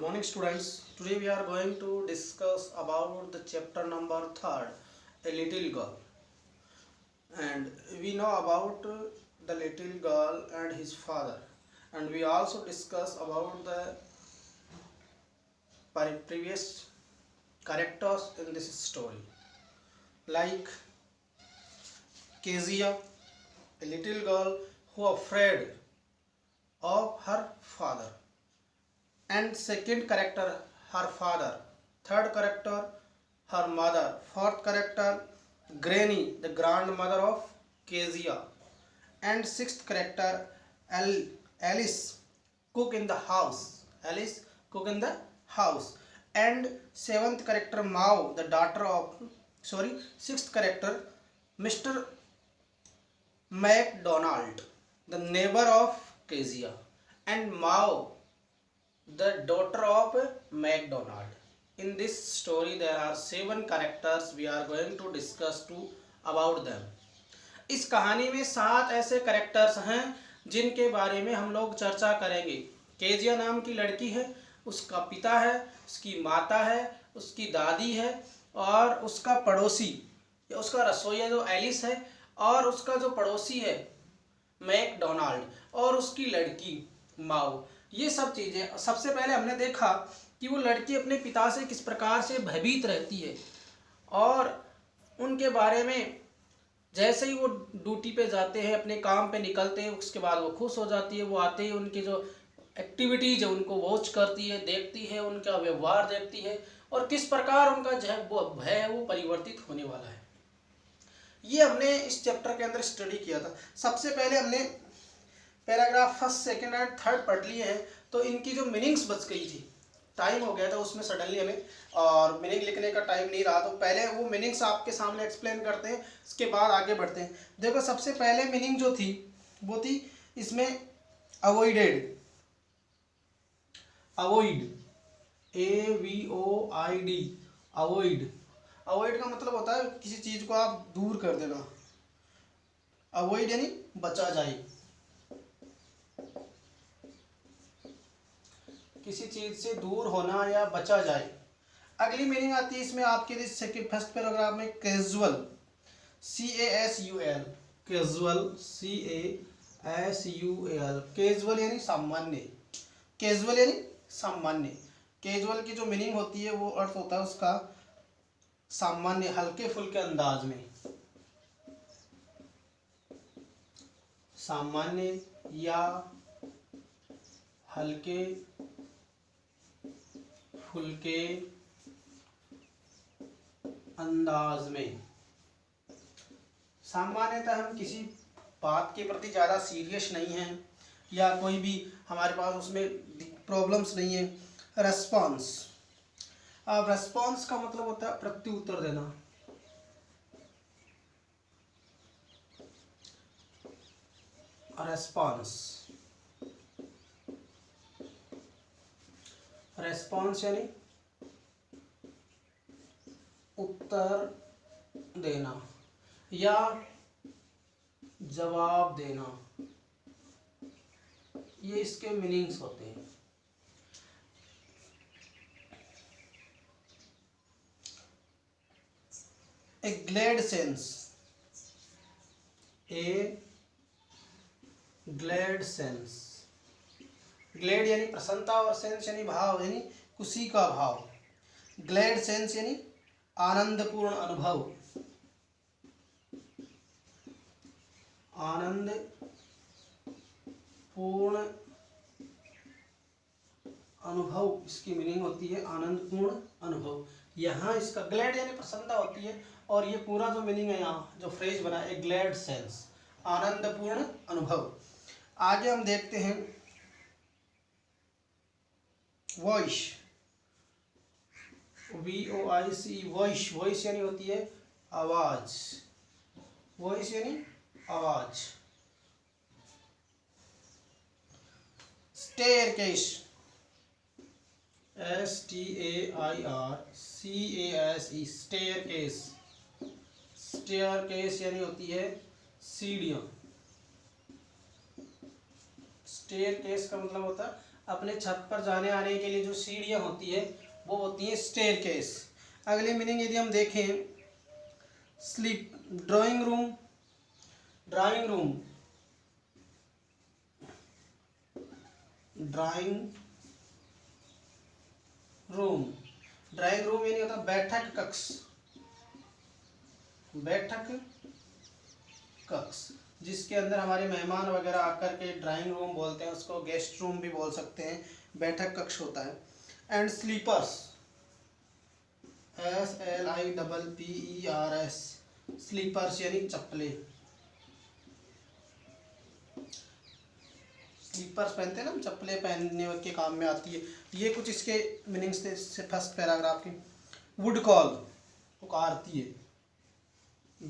Good morning, students. Today we are going to discuss about the chapter number 3, A Little Girl. And we know about the little girl and his father. And we also discuss about the previous characters in this story. Like Kezia, a little girl who afraid of her father. And second character, her father. Third character, her mother. Fourth character, Granny, the grandmother of Kezia. And sixth character, Alice, cook in the house. Alice, cook in the house. And seventh character, Mao, the daughter of, sixth character, Mr. MacDonald, the neighbor of Kezia. And Mao, the daughter of MacDonald. In this story there are 7 characters. We are going to discuss about them. इस कहानी में 7 ऐसे characters हैं जिनके बारे में हम लोग चर्चा करेंगे। केजिया नाम की लड़की है, उसका पिता है, उसकी माता है, उसकी दादी है और उसका पड़ोसी, उसका रसोइया जो एलिस है और उसका जो पड़ोसी है मैकडोनाल्ड और उसकी लड़की माओ। ये सब चीज़ें सबसे पहले हमने देखा कि वो लड़की अपने पिता से किस प्रकार से भयभीत रहती है और उनके बारे में जैसे ही वो ड्यूटी पे जाते हैं, अपने काम पे निकलते हैं, उसके बाद वो खुश हो जाती है। वो आते ही उनकी जो एक्टिविटीज़ है उनको वॉच करती है, देखती है, उनका व्यवहार देखती है और किस प्रकार उनका जो भय है वो परिवर्तित होने वाला है। ये हमने इस चैप्टर के अंदर स्टडी किया था। सबसे पहले हमने paragraph first, second and third पढ़ लिए हैं, तो इनकी जो मीनिंग्स बच गई थी, टाइम हो गया था उसमें सडनली हमें और मीनिंग लिखने का टाइम नहीं रहा, तो पहले वो मीनिंग्स आपके सामने एक्सप्लेन करते हैं, उसके बाद आगे बढ़ते हैं। देखो सबसे पहले मीनिंग जो थी वो थी इसमें avoided, avoid, AVOID, avoid. Avoid का मतलब होता है किसी चीज़ को आप दूर कर देना। अवॉइड यानी बचा जाए, किसी चीज़ से दूर होना या बचा जाए। अगली मीनिंग आती है इसमें आपके लिए सेकंड फर्स्ट पैराग्राफ में casual, CASUAL, casual, CASUAL, casual यानी सामान्य, कैजुअल यानी सामान्य। कैजुअल की जो मीनिंग होती है वो अर्थ होता है उसका सामान्य, हल्के फुल्के अंदाज में, सामान्य या हल्के फुल्के अंदाज में। सामान्यतः हम किसी बात के प्रति ज़्यादा सीरियस नहीं हैं या कोई भी हमारे पास उसमें प्रॉब्लम्स नहीं है। रेस्पॉन्स, अब रेस्पॉन्स का मतलब होता है प्रत्युत्तर देना। रेस्पॉन्स, रेस्पॉन्स यानी उत्तर देना या जवाब देना, ये इसके मीनिंग्स होते हैं। A glad sense, a glad sense, glad यानी प्रसन्नता और सेंस यानी भाव, यानी खुशी का भाव। ग्लैड सेंस यानी आनंदपूर्ण अनुभव, आनंदपूर्ण अनुभव, इसकी मीनिंग होती है आनंदपूर्ण अनुभव। यहाँ इसका ग्लैड यानी प्रसन्नता होती है और ये पूरा जो मीनिंग है यहाँ जो फ्रेज बना है ग्लैड सेंस, आनंदपूर्ण अनुभव। आगे हम देखते हैं वॉइस, VOIC, वॉइस, वॉइस यानी होती है आवाज, वॉइस यानी आवाज। स्टेयरकेस, STAIRCASE, स्टेयरकेस, स्टेयरकेस यानी होती है सीढ़ियाँ। स्टेयरकेस का मतलब होता है अपने छत पर जाने आने के लिए जो सीढ़ियाँ होती है वो होती हैं स्टेयरकेस। अगली मीनिंग यदि हम देखें, sleep, drawing room, drawing room, drawing room, drawing room यानी होता बैठक कक्ष, बैठक कक्ष, जिसके अंदर हमारे मेहमान वगैरह आकर के ड्राइंग रूम बोलते हैं, उसको गेस्ट रूम भी बोल सकते हैं, बैठक कक्ष होता है। एंड स्लीपर्स, SLIPPERS, स्लीपर्स यानी चप्पले, स्लीपर्स पहनते हैं ना हम, चप्पले पहनने के काम में आती है। ये कुछ इसके मीनिंग्स थे से फर्स्ट पैराग्राफ की। वुड कॉल, पुकारती है,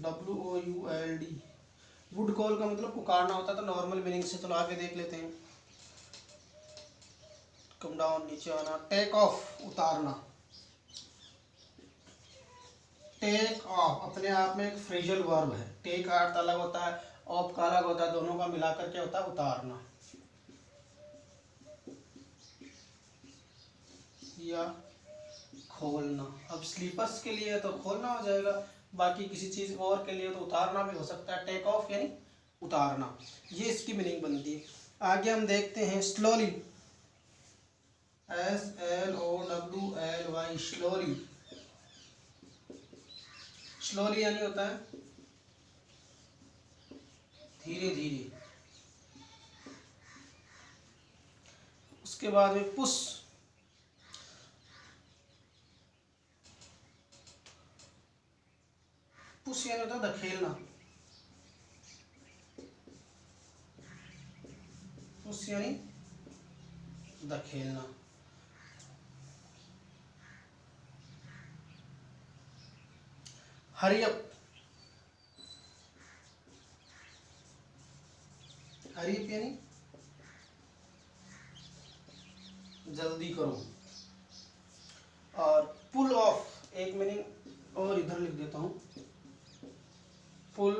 WOULD, वुड कॉल का मतलब पुकारना होता है। तो नॉर्मल मीनिंग से चलो आगे देख लेते हैं। कम डाउन, नीचे आना। टेक ऑफ, उतारना, टेक ऑफ अपने आप में एक फ्रेजल वर्ब है। टेक का अर्थ अलग होता है, ऑफ का अलग होता है, दोनों का मिलाकर क्या होता है, उतारना या खोलना। अब स्लीपर्स के लिए तो खोलना हो जाएगा, बाकी किसी चीज़ और के लिए तो उतारना भी हो सकता है। टेक ऑफ यानी उतारना, ये इसकी मीनिंग बनती है। आगे हम देखते हैं स्लोली, SLOWLY, स्लोली, स्लोली यानी होता है धीरे धीरे। उसके बाद में पुश, पुश यानी होता है धकेलना, पुश यानी धकेलना। हरी अप, हरी अप यानी जल्दी करो। और पुल ऑफ, एक मीनिंग और इधर लिख देता हूँ, पुल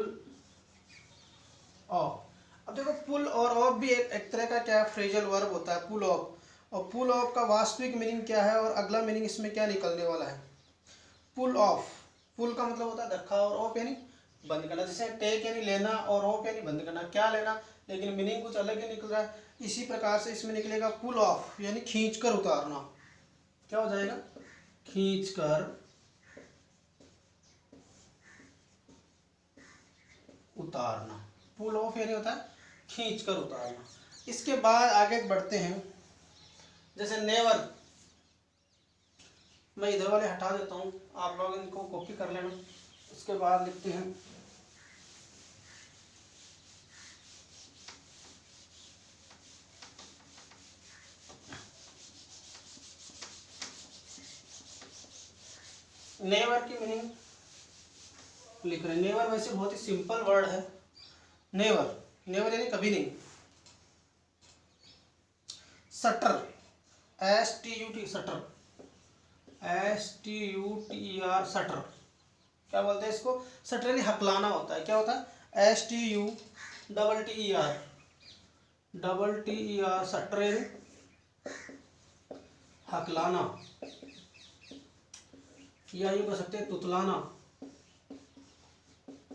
ऑफ। अब देखो पुल और ऑफ भी एक तरह का क्या फ्रेजल वर्ब होता है, पुल ऑफ। और पुल ऑफ का वास्तविक मीनिंग क्या है और अगला मीनिंग इसमें क्या निकलने वाला है। पुल ऑफ, पुल का मतलब होता है धक्का और ऑफ यानी बंद करना। जैसे टेक यानी लेना और ऑफ यानी बंद करना, क्या लेना, लेकिन मीनिंग कुछ अलग ही निकल रहा है। इसी प्रकार से इसमें निकलेगा पुल ऑफ यानी खींच कर उतारना। क्या हो जाएगा, खींच कर उतारना। पुल ऑफ यानी होता है खींच कर उतारना। इसके बाद आगे बढ़ते हैं, जैसे नेवर, मैं इधर वाले हटा देता हूँ, आप लोग इनको कॉपी कर लेना। उसके बाद लिखते हैं नेवर की मीनिंग लिख रहे हैं। नेवर वैसे बहुत ही सिंपल वर्ड है, नेवर, नेवर यानी कभी नहीं। Shutter, STUT, shutter, STUTER, shutter, क्या बोलते हैं इसको, सटर यानी हकलाना होता है। क्या होता है, STUTTER, सटर यानी हकलाना, या यूँ कह सकते हैं तुतलाना।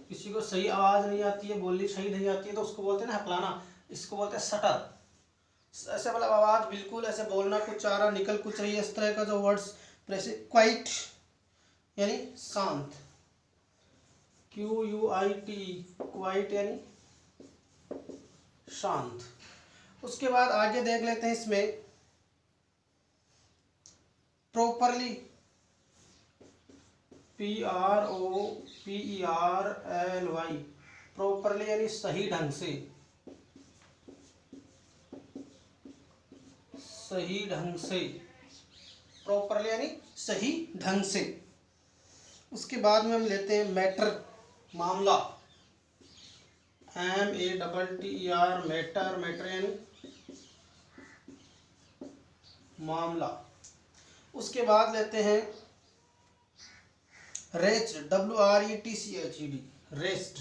किसी को सही आवाज़ नहीं आती है, बोलनी सही नहीं आती है, तो उसको बोलते हैं ना हकलाना, इसको बोलते हैं सटर। ऐसे मतलब आवाज़ बिल्कुल ऐसे बोलना कुछ चाह रहा, निकल कुछ रही है, इस तरह का जो वर्ड्स। जैसे क्वाइट यानी शांत, QUIT, क्वाइट यानी शांत। उसके बाद आगे देख लेते हैं इसमें प्रॉपरली, PROPERLY, प्रॉपरली यानी सही ढंग से, सही ढंग से, प्रॉपरली यानी सही ढंग से। उसके बाद में हम लेते हैं मैटर, मामला, MATTER, मैटर, मैटर यानी मामला। उसके बाद लेते हैं rest, WRESTCHED, rest,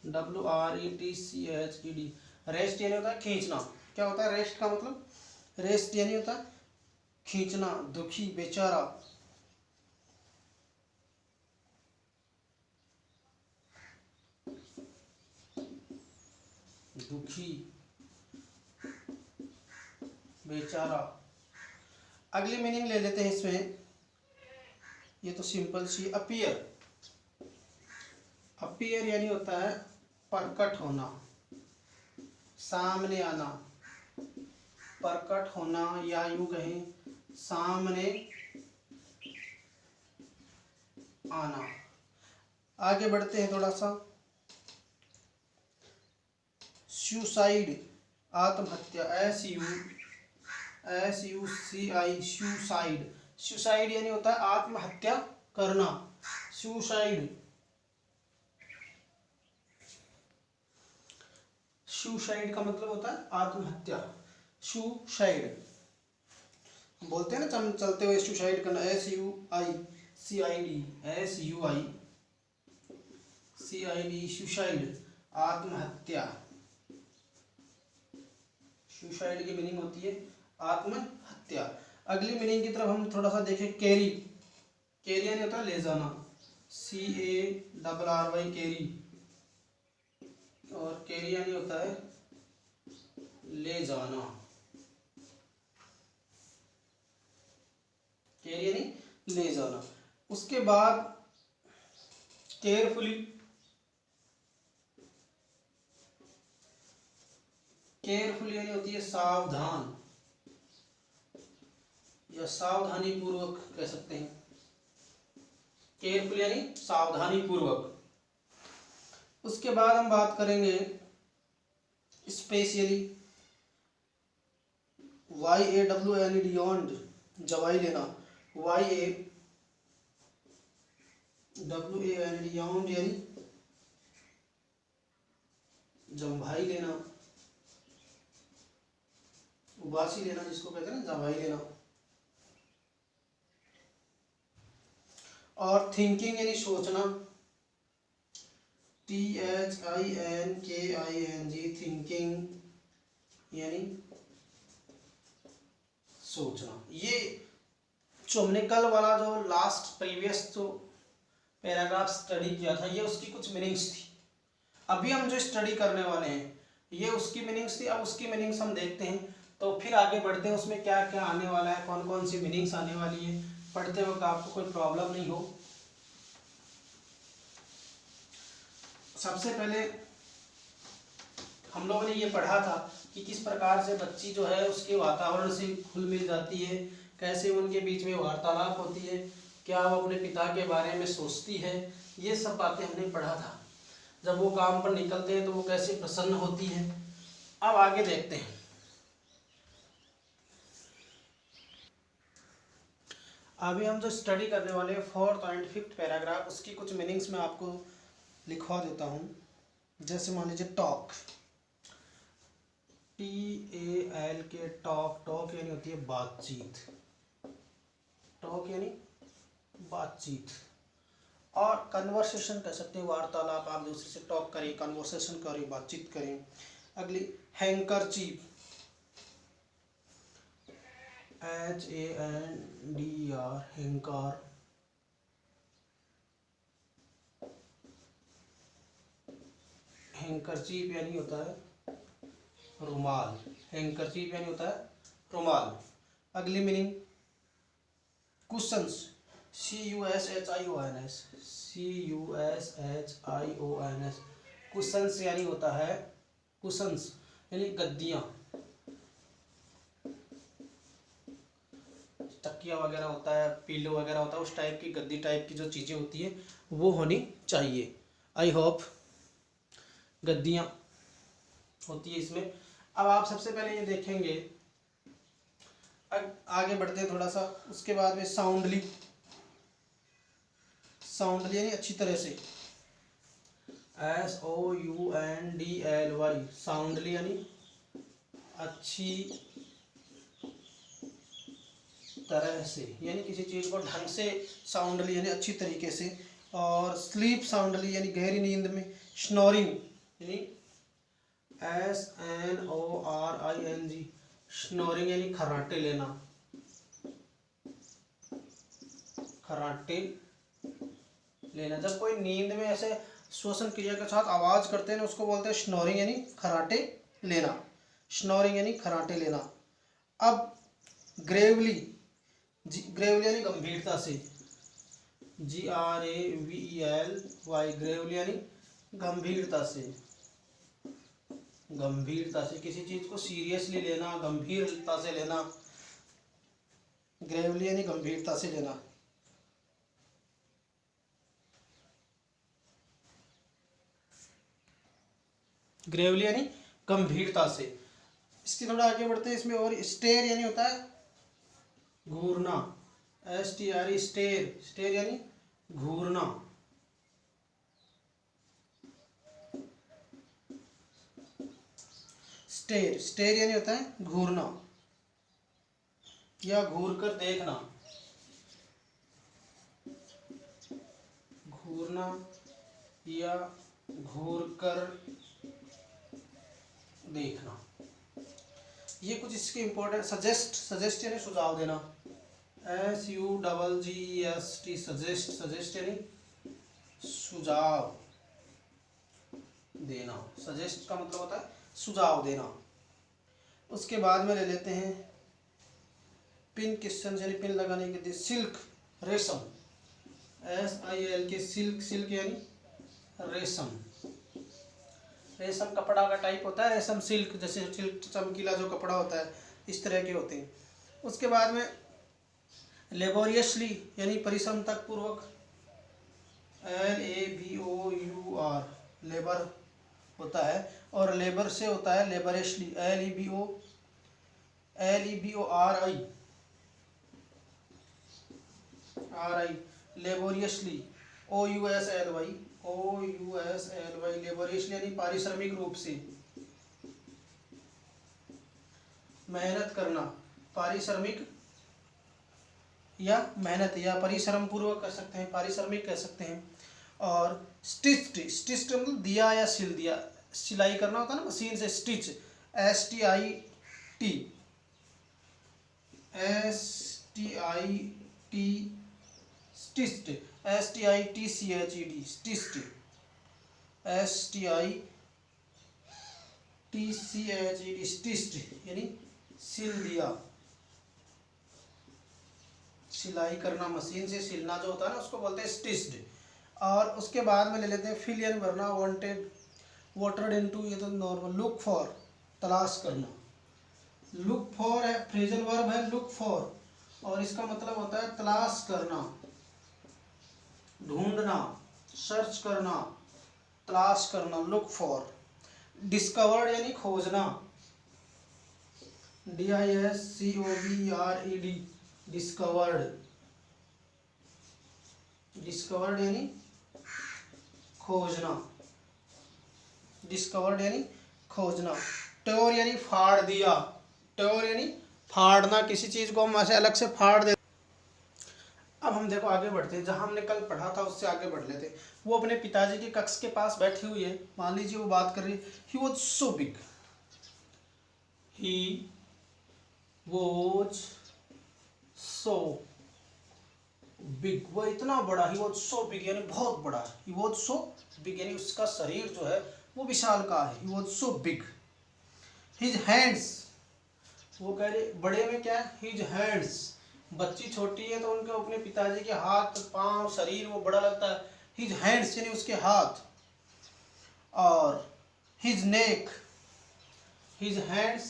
WRESTCHED, rest यानी होता है खींचना। क्या होता है रेस्ट का मतलब, रेस्ट यानी होता है खींचना, दुखी, बेचारा। दुखी, बेचारा। अगली मीनिंग ले लेते हैं इसमें, ये तो सिंपल सी। अपीयर, अपीयर यानी होता है प्रकट होना, सामने आना, प्रकट होना, या यूं कहें सामने आना। आगे बढ़ते हैं थोड़ा सा। सुसाइड, आत्महत्या, SUCI, सुसाइड। सुसाइड यानी होता है आत्महत्या करना, सुसाइड। सुसाइड का मतलब होता है आत्महत्या, सुसाइड। बोलते हैं ना चलते हुए सुसाइड करना, SUICID, सुसाइड, आत्महत्या। सुसाइड की मीनिंग होती है आत्महत्या। अगली मीनिंग की तरफ हम थोड़ा सा देखें। कैरी, कैरी यानी होता है ले जाना, CARRY, कैरी। और कैरी यानी होता है ले जाना, कैरी यानी ले जाना। उसके बाद केयरफुली, केयरफुली यानी होती है सावधान या सावधानी पूर्वक कह सकते हैं। केयरफुली यानी सावधानी पूर्वक। उसके बाद हम बात करेंगे स्पेशली, YAWN, जवाई लेना, YAWN यानी जम्भाई लेना, उबासी लेना जिसको कहते हैं ना, जम्भाई लेना। और थिंकिंग यानी सोचना, THINKING, थिंकिंग यानी सोचना। ये जो हमने कल वाला जो लास्ट प्रीवियस जो पैराग्राफ स्टडी किया था, ये उसकी कुछ मीनिंग्स थी। अभी हम जो स्टडी करने वाले हैं ये उसकी मीनिंग्स थी। अब उसकी मीनिंग्स हम देखते हैं, तो फिर आगे बढ़ते हैं उसमें क्या क्या आने वाला है, कौन कौन सी मीनिंग्स आने वाली है, पढ़ते वक्त आपको कोई प्रॉब्लम नहीं हो। सबसे पहले हम लोगों ने ये पढ़ा था कि किस प्रकार से बच्ची जो है उसके वातावरण से घुल मिल जाती है, कैसे उनके बीच में वार्तालाप होती है, क्या वो अपने पिता के बारे में सोचती है, ये सब बातें हमने पढ़ा था। जब वो काम पर निकलते हैं तो वो कैसे प्रसन्न होती है। अब आगे देखते हैं। अभी हम जो स्टडी करने वाले हैं 4th and 5th पैराग्राफ, उसकी कुछ मीनिंग्स मैं आपको लिखवा देता हूँ। जैसे मान लीजिए टॉक, TALK, टॉक। टॉक यानी होती है बातचीत, टॉक यानी बातचीत। और कन्वर्सेशन कह सकते हैं वार्तालाप, आप दूसरे से टॉक करें, कन्वर्सेशन करें, बातचीत करें। अगली हैंकरचीफ, HANDER, हैंकर। हैंकरचीफ यानी होता है रुमाल, हैंकरचीफ यानी होता है रुमाल। अगली मीनिंग कुशन्स, CUSHIONS, कुशन्स यानी होता है कुशन्स यानी गद्दियाँ, तकिया वगैरह होता है, पिलो वगैरह होता है, उस टाइप की गद्दी टाइप की जो चीज़ें होती है वो होनी चाहिए। आई होप गद्दियाँ होती है इसमें। अब आप सबसे पहले ये देखेंगे, आगे बढ़ते हैं थोड़ा सा। उसके बाद में साउंडली, साउंडली यानी अच्छी तरह से, SOUNDLY, साउंडली यानी अच्छी तरह से, यानी किसी चीज़ को ढंग से, साउंडली यानी अच्छी तरीके से। और स्लीप साउंडली यानी गहरी नींद में। स्नोरिंग यानी SNORING, स्नोरिंग यानी खर्राटे लेना, खर्राटे लेना। जब कोई नींद में ऐसे श्वसन क्रिया के साथ आवाज करते हैं ना, उसको बोलते हैं स्नोरिंग यानी खर्राटे लेना, स्नोरिंग यानी खर्राटे लेना। अब ग्रेवली, ग्रेवली यानी गंभीरता से, GRAVELY, ग्रेवली यानी गंभीरता से, गंभीरता से किसी चीज को सीरियसली लेना, गंभीरता से लेना, ग्रेवली यानी गंभीरता से लेना। ग्रेवली यानी गंभीरता से। इसके थोड़ा आगे बढ़ते हैं, इसमें और स्टेयर यानी होता है घूरना, STRE, स्टेयर, स्टेयर यानी घूरना। स्टेयर, स्टेयर यानी होता है घूरना या घूर कर देखना, घूरना या घूर कर देखना। ये कुछ इसके इंपॉर्टेंट। सजेस्ट, सजेस्ट यानी सुझाव देना, SUGGEST, सजेस्ट, सजेस्ट यानी सुझाव देना, सजेस्ट का मतलब होता है सुझाव देना। उसके बाद में ले लेते हैं पिन क्वेश्चन यानी पिन लगाने के लिए। सिल्क, रेशम, SILK, सिल्क, सिल्क यानी रेशम। रेशम कपड़ा का टाइप होता है, रेशम सिल्क, जैसे सिल्क चमकीला जो कपड़ा होता है इस तरह के होते हैं। उसके बाद में लेबोरियसली यानी परिश्रमता पूर्वक, LABOUR, लेबर होता है, और लेबर से होता है laboriously, LEBORI, laboriously, OUSLY, laboriously यानी पारिश्रमिक रूप से, मेहनत करना, पारिश्रमिक या मेहनत या परिश्रम पूर्वक कह सकते हैं, पारिश्रमिक कह सकते हैं। और स्टिच्ड, स्टिच्ड मतलब दिया या सिल दिया, सिलाई करना होता है ना मशीन से, stitch, STIT, stitched, STITCHED, stitched, STITCHED, stitched यानी सिल दिया, सिलाई करना, मशीन से सिलना जो होता है ना उसको बोलते हैं स्टिच्ड। और उसके बाद में ले लेते हैं फिल यानी भरना, वांटेड, वॉटर्ड इनटू, ये तो नॉर्मल। लुक फॉर, तलाश करना, लुक फॉर है फ्रेजल वर्ब है, लुक फॉर, और इसका मतलब होता है तलाश करना, ढूंढना, सर्च करना, तलाश करना, लुक फॉर। डिस्कवर्ड यानी खोजना, DISCOVERED, डिस्कवर्ड, डिस्कवर्ड यानी खोजना, डिस्कवर्ड यानी खोजना। टोर यानी फाड़ दिया, टोर यानी फाड़ना, किसी चीज को हम ऐसे अलग से फाड़ दे। अब हम देखो आगे बढ़ते हैं, जहां हमने कल पढ़ा था उससे आगे बढ़ लेते। वो अपने पिताजी के कक्ष के पास बैठी हुई है, मान लीजिए वो बात कर रही है। He was so big, he was so big, वो इतना बड़ा, ही वॉज सो बिग यानी बहुत बड़ा, ही वॉज सो बिग यानी उसका शरीर जो है वो विशाल का है, he was so big. His hands, वो कह रहे बड़े में क्या है, हिज हैंड्स, बच्ची छोटी है तो उनके अपने पिताजी के हाथ पांव शरीर वो बड़ा लगता है, हिज हैंड्स यानी उसके हाथ। और his neck, his hands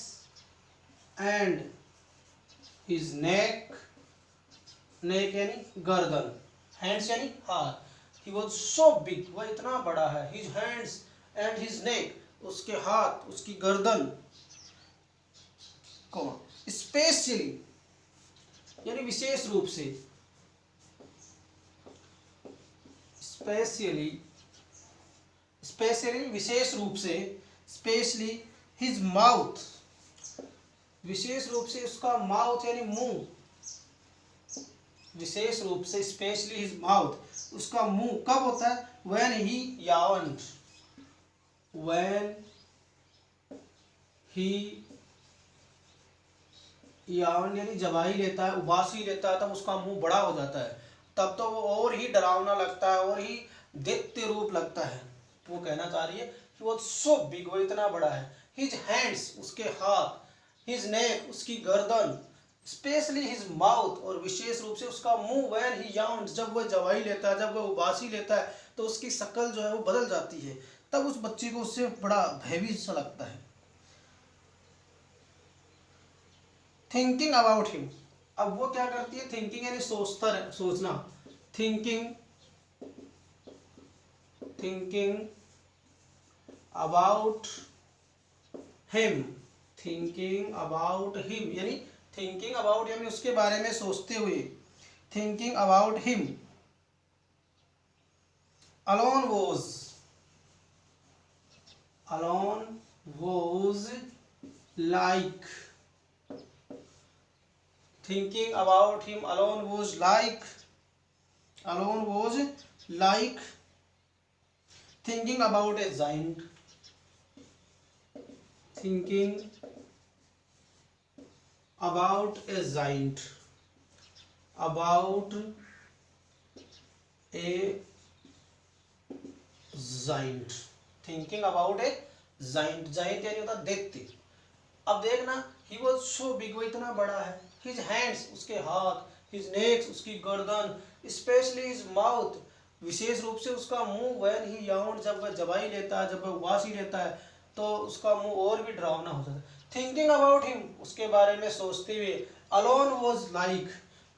and his neck, neck यानी गर्दन, हैंड्स यानी हाथ। ही वॉज सो बिग, वह इतना बड़ा है, हिज हैंड्स एंड हिज नेक, उसके हाथ उसकी गर्दन, स्पेशली यानी विशेष रूप से, स्पेशली, स्पेशली विशेष रूप से, स्पेशली हिज माउथ, विशेष रूप से उसका माउथ यानी मुंह, विशेष रूप से, स्पेशली हिज माउथ, उसका मुंह कब होता है, व्हेन ही यावंट, व्हेन ही यावन यानी जवाई लेता है, उबासी लेता है, तब उसका मुंह बड़ा हो जाता है, तब तो वो और ही डरावना लगता है, और ही दैत्य रूप लगता है। वो कहना चाह रही है कि वो सो बिग, वो इतना बड़ा है। हिज हैंड्स, उसके हाथ, हिज नेक, उसकी गर्दन, स्पेशली हिज माउथ, और विशेष रूप से उसका मुंह, व्हेन ही याउंस, जब वह जवाई लेता है, जब वह उबासी लेता है, तो उसकी शक्ल जो है वो बदल जाती है, तब उस बच्ची को उससे बड़ा भयभीत सा लगता है। थिंकिंग अबाउट हिम, अब वो क्या करती है, थिंकिंग यानी सोचना, thinking thinking about him, thinking about him यानी थिंकिंग अबाउट यानी उसके बारे में सोचते हुए, thinking about him, alone was like, thinking about him alone was like thinking about a giant, thinking about a giant, about a giant, thinking about a giant, giant यानी होता दैत्य। अब देखना, he was so big, वो इतना बड़ा है, his hands, उसके हाथ, his necks, उसकी गर्दन, especially his mouth, विशेष रूप से उसका मुंह, when he yawned, जब वह जबाई लेता है, जब वह उबासी लेता है, तो उसका मुंह और भी डरावना हो जाता है। थिंकिंग अबाउट हिम, उसके बारे में सोचते हुए, अलोन वॉज लाइक,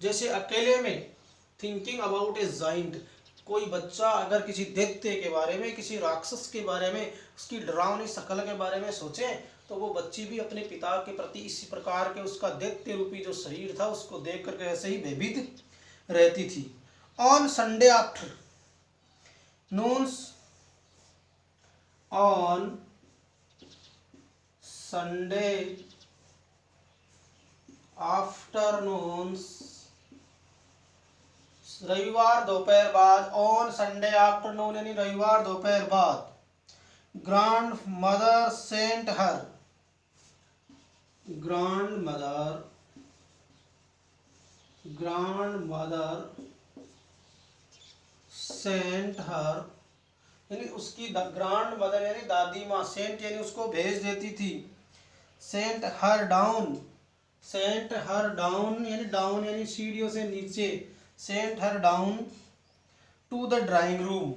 जैसे अकेले में, थिंकिंग अबाउट ए जाइंट, कोई बच्चा अगर किसी दैत्य के बारे में, किसी राक्षस के बारे में, उसकी डरावनी शक्ल के बारे में सोचे, तो वो बच्ची भी अपने पिता के प्रति इसी प्रकार के उसका दैत्य रूपी जो शरीर था उसको देख करके ऐसे ही भयभीत रहती थी। On Sunday after Nunes, on Sunday afternoons, रविवार दोपहर बाद, ऑन संडे आफ्टरनून यानी रविवार दोपहर बाद, grand mother sent her, grand mother sent her यानी उसकी ग्रैंड मदर यानी दादी माँ, सेंट यानी उसको भेज देती थी, सेंट हर डाउन यानी डाउन यानी सीढ़ियों से नीचे, sent her down to the drawing room,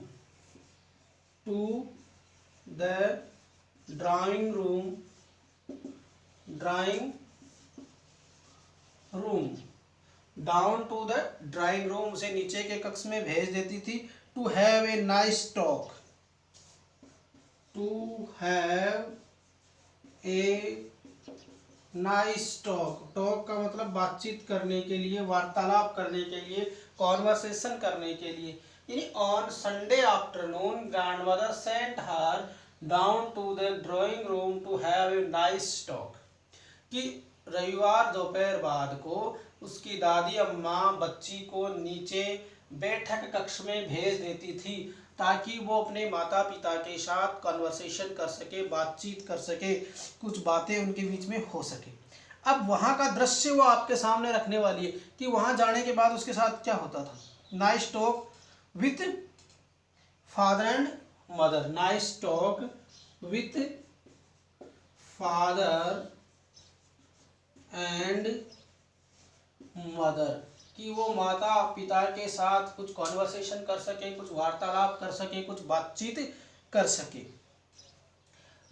down to the drawing room, उसे नीचे के कक्ष में भेज देती थी, to have a nice talk, talk का मतलब बातचीत करने के लिए, वार्तालाप करने के लिए, कॉन्वर्सेशन करने के लिए, यानी on Sunday afternoon grandmother sent her down to the drawing room to have a nice talk, कि रविवार दोपहर बाद को उसकी दादी अम्मा बच्ची को नीचे बैठक कक्ष में भेज देती थी, ताकि वो अपने माता पिता के साथ कन्वर्सेशन कर सके, बातचीत कर सके, कुछ बातें उनके बीच में हो सके। अब वहाँ का दृश्य वो आपके सामने रखने वाली है कि वहाँ जाने के बाद उसके साथ क्या होता था। Nice talk with father and mother, nice talk with father and mother, कि वो माता पिता के साथ कुछ कॉन्वर्सेशन कर सके, कुछ वार्तालाप कर सके, कुछ बातचीत कर सके।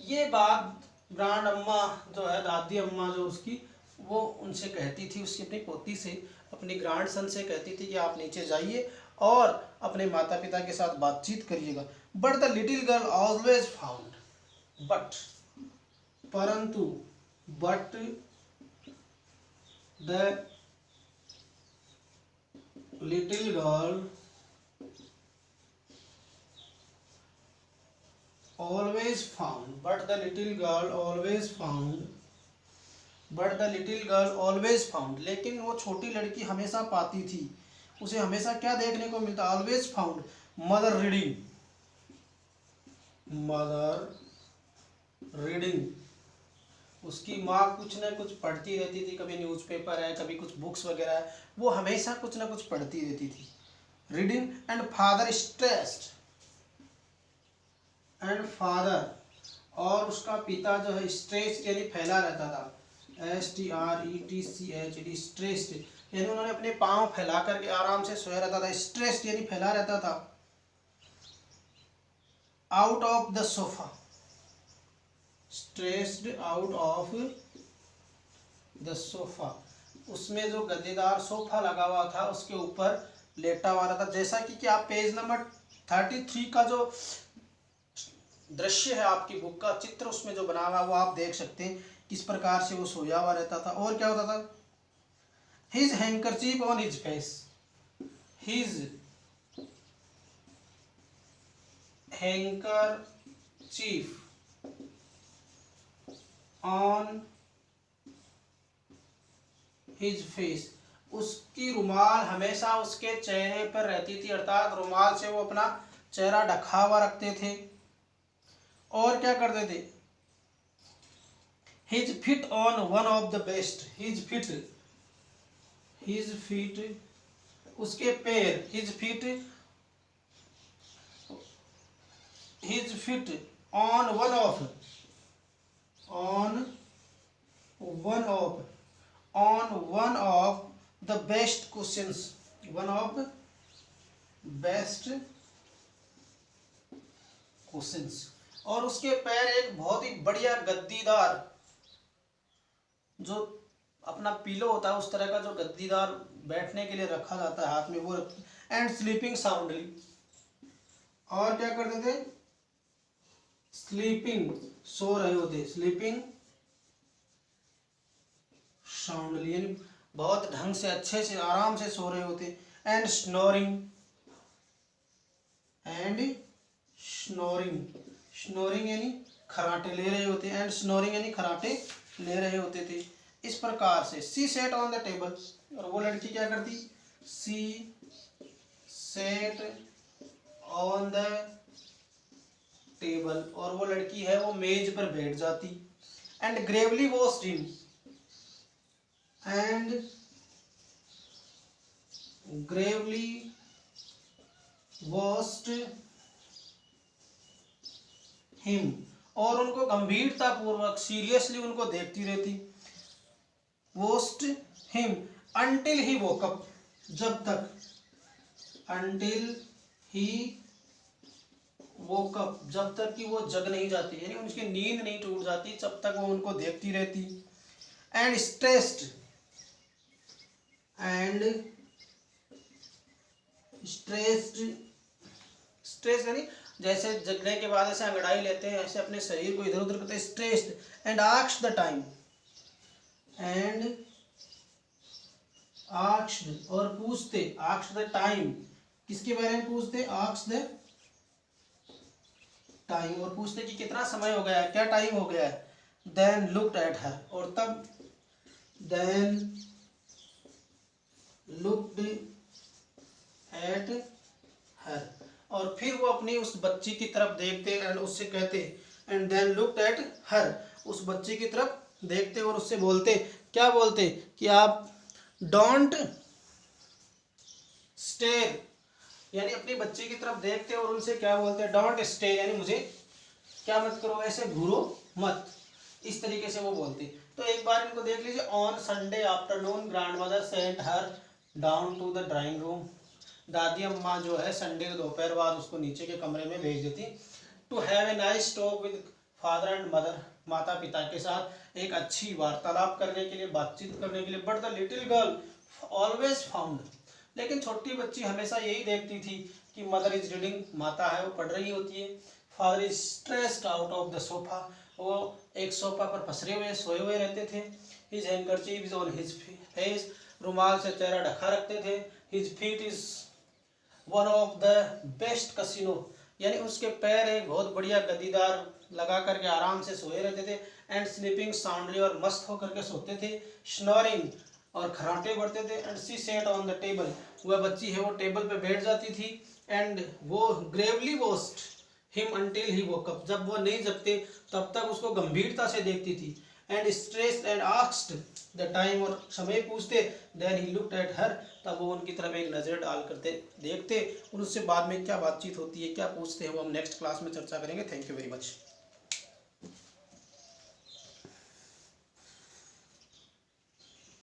ये बात ग्रैंड अम्मा जो है, दादी अम्मा जो उसकी, वो उनसे कहती थी, उसकी अपनी पोती से, अपनी ग्रैंड सन से कहती थी कि आप नीचे जाइए और अपने माता पिता के साथ बातचीत करिएगा। But the little girl always found, परंतु the little girl always found, but the little girl always found, लेकिन वो छोटी लड़की हमेशा पाती थी, उसे हमेशा क्या देखने को मिलता, always found mother reading उसकी माँ कुछ ना कुछ पढ़ती रहती थी, कभी न्यूज़पेपर है, कभी कुछ बुक्स वगैरह है, वो हमेशा कुछ ना कुछ पढ़ती रहती थी। Reading and father stressed, and father, और उसका पिता जो है स्ट्रेस्ड यानी फैला रहता था, STRETCHED, स्ट्रेस्ड यानी उन्होंने अपने पाँव फैला करके आराम से सोया रहता था, स्ट्रेस्ड यानी फैला रहता था। Out of the sofa, stressed out of the sofa, उसमें जो गद्देदार सोफा लगा हुआ था उसके ऊपर लेटा हुआ रहता। जैसा कि आप पेज नंबर 33 का जो दृश्य है आपकी बुक का चित्र उसमें जो बना हुआ वो आप देख सकते हैं किस प्रकार से वो सोया हुआ रहता था। और क्या होता था, his handkerchief on his face, his handkerchief on his face, उसकी रुमाल हमेशा उसके चेहरे पर रहती थी, अर्थात रुमाल से वो अपना चेहरा ढका हुआ रखते थे। और क्या करते थे, his feet on one of the best, his feet उसके पैर, his feet on one of the best questions, one of best questions, और उसके पैर एक बहुत ही बढ़िया गद्दीदार जो अपना पिलो होता है उस तरह का जो गद्दीदार बैठने के लिए रखा जाता है हाथ में वो, एंड स्लीपिंग साउंडली, और क्या करते थे, स्लीपिंग सो रहे होते, स्लीपिंग साउंडली यानी बहुत ढंग से अच्छे से आराम से सो रहे होते, एंड स्नोरिंग यानी खराटे ले रहे होते, एंड स्नोरिंग यानी खराटे ले रहे होते थे। इस प्रकार से सी सेट ऑन द टेबल, और वो लड़की क्या करती, सी सेट ऑन द टेबल, और वो लड़की है वो मेज पर बैठ जाती, and Gravely watched him, and Gravely watched him, और उनको गंभीरता पूर्वक सीरियसली उनको देखती रहती, watched him until he woke up, जब तक, अंटिल ही वोक अप, जब तक कि वो जग नहीं जाती यानी उनकी नींद नहीं टूट जाती, जब तक वो उनको देखती रहती, एंड स्ट्रेस्ड यानी जैसे जगने के बाद ऐसे अंगड़ाई लेते हैं ऐसे अपने शरीर को इधर उधर करते हैं, stressed, and asked the time, और पूछते, आस्क्ड द टाइम किसके बारे में पूछते, आस्क्ड द टाइम, और पूछते कि कितना समय हो गया है, क्या टाइम हो गया है, देन लुक्ड एट हर, और तब देन लुक्ड एट हर, और फिर वो अपनी उस बच्ची की तरफ देखते एंड उससे कहते, and then looked at her, उस बच्ची की तरफ देखते और उससे बोलते, क्या बोलते कि आप डोंट स्टेयर, यानी अपनी बच्ची की तरफ देखते और उनसे क्या बोलते, डोंट स्टेयर यानी मुझे क्या मत करो, ऐसे घूरो मत, इस तरीके से वो बोलती। तो एक बार इनको देख लीजिए, on Sunday afternoon grandmother sent her down to the drawing room, दादी अम्मा जो है संडे के दोपहर बाद उसको नीचे के कमरे में भेज देती, to have a nice talk with father and mother, माता पिता के साथ एक अच्छी वार्तालाप करने के लिए, बातचीत करने के लिए, but the little girl always found, लेकिन छोटी बच्ची हमेशा यही देखती थी कि मदर इज रीडिंग, माता है वो पढ़ रही होती है, father is stressed out of the sofa, वो एक सोफा पर पसरे हुए सोए हुए रहते थे, his handkerchief is on his face, रुमाल से चेहरा ढका रखते थे, his feet is one of the best casino, यानी उसके पैर एक बहुत बढ़िया गद्दीदार लगा करके आराम से सोए रहते थे, एंड स्लीपिंग साउंडली और मस्त होकर के सोते थे, स्नोरिंग और खराटे बढ़ते थे, and she sat on the table, वह बच्ची है वो टेबल पे बैठ जाती थी, एंड वो Gravely watched him until he woke up, जब वो नहीं जगते तब तक उसको गंभीरता से देखती थी, and stressed and asked the time, और समय पूछते, then he looked at her, तब वो उनकी तरफ एक नज़र डाल करते देखते, उनसे बाद में क्या बातचीत होती है, क्या पूछते हैं, वो हम नेक्स्ट क्लास में चर्चा करेंगे। Thank you very much.